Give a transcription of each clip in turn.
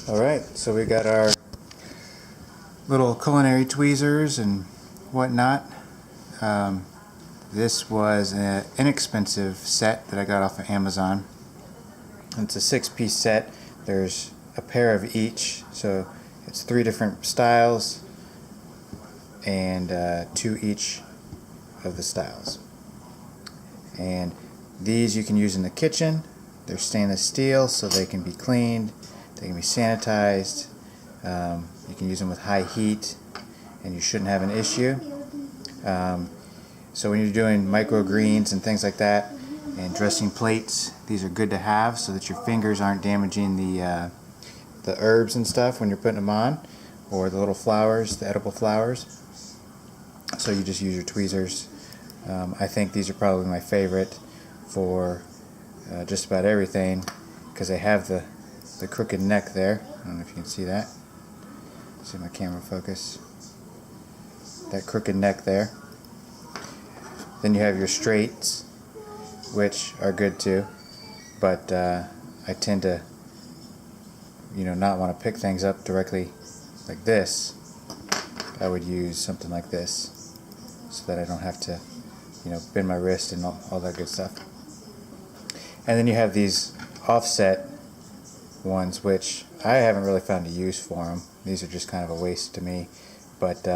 Alright, so we got our little culinary tweezers and whatnot. This was an inexpensive set that I got off of Amazon. It's a 6-piece set. There's a pair of each, so it's 3 different styles and 2 each of the styles. And these you can use in the kitchen. They're stainless steel, so they can be cleaned, they can be sanitized. You can use them with high heat and you shouldn't have an issue. So when you're doing microgreens and things like that and dressing plates, these are good to have so that your fingers aren't damaging the herbs and stuff when you're putting them on, or the little flowers, the edible flowers. So you just use your tweezers. I think these are probably my favorite for just about everything, because they have the crooked neck there. I don't know if you can see that. See my camera focus. That crooked neck there. Then you have your straights, which are good too, but I tend to, not want to pick things up directly like this. I would use something like this so that I don't have to, bend my wrist and all that good stuff. And then you have these offset ones, which I haven't really found a use for them. These are just kind of a waste to me, but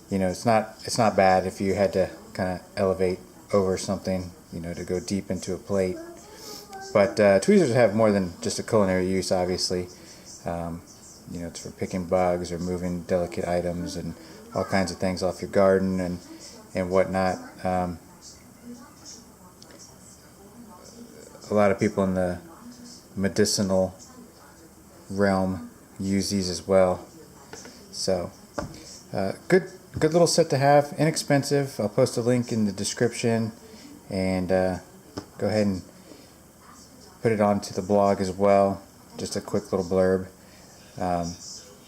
it's not bad if you had to kind of elevate over something, to go deep into a plate. But tweezers have more than just a culinary use, obviously. It's for picking bugs or moving delicate items and all kinds of things off your garden and whatnot. A lot of people in the medicinal realm use these as well. So good little set to have, inexpensive. I'll post a link in the description, and go ahead and put it onto the blog as well. Just a quick little blurb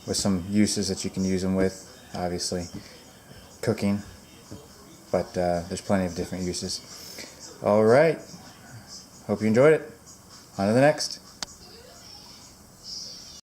with some uses that you can use them with. Obviously cooking, but there's plenty of different uses. Alright, hope you enjoyed it. On to the next.